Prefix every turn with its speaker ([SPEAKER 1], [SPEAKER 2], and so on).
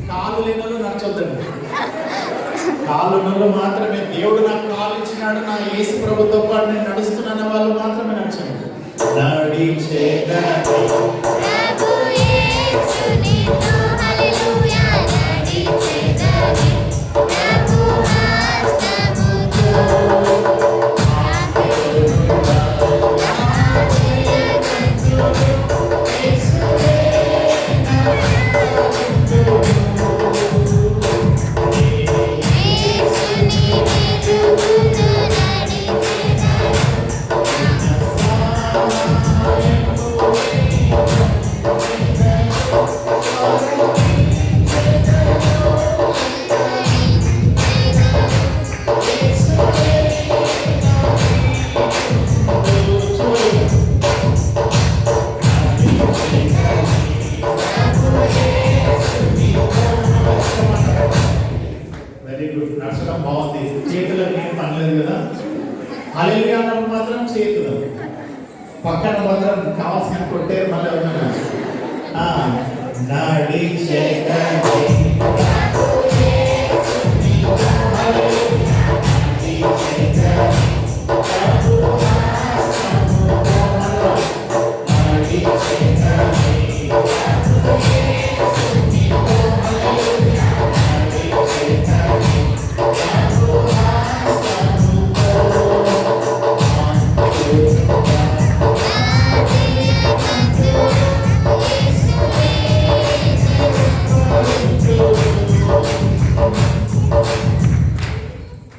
[SPEAKER 1] కాలు లేనలు నచ్చొద్దండి. కాలు ఉన్నలు మాత్రమే. దేవుడు నాకు కాలు ఇచ్చినాడు, నా యేసు ప్రభుతో పాటు నేను నడుస్తున్నాను వాళ్ళు మాత్రమే నచ్చండి. నడచడం బాగుంది, చేతులకు ఏం పనిలేదు కదా. హల్లెలూయా అన్నప్పుడు మాత్రం చేతులు పక్కన మాత్రం కావాల్సిన కొట్టే మళ్ళీ ఉన్నాను.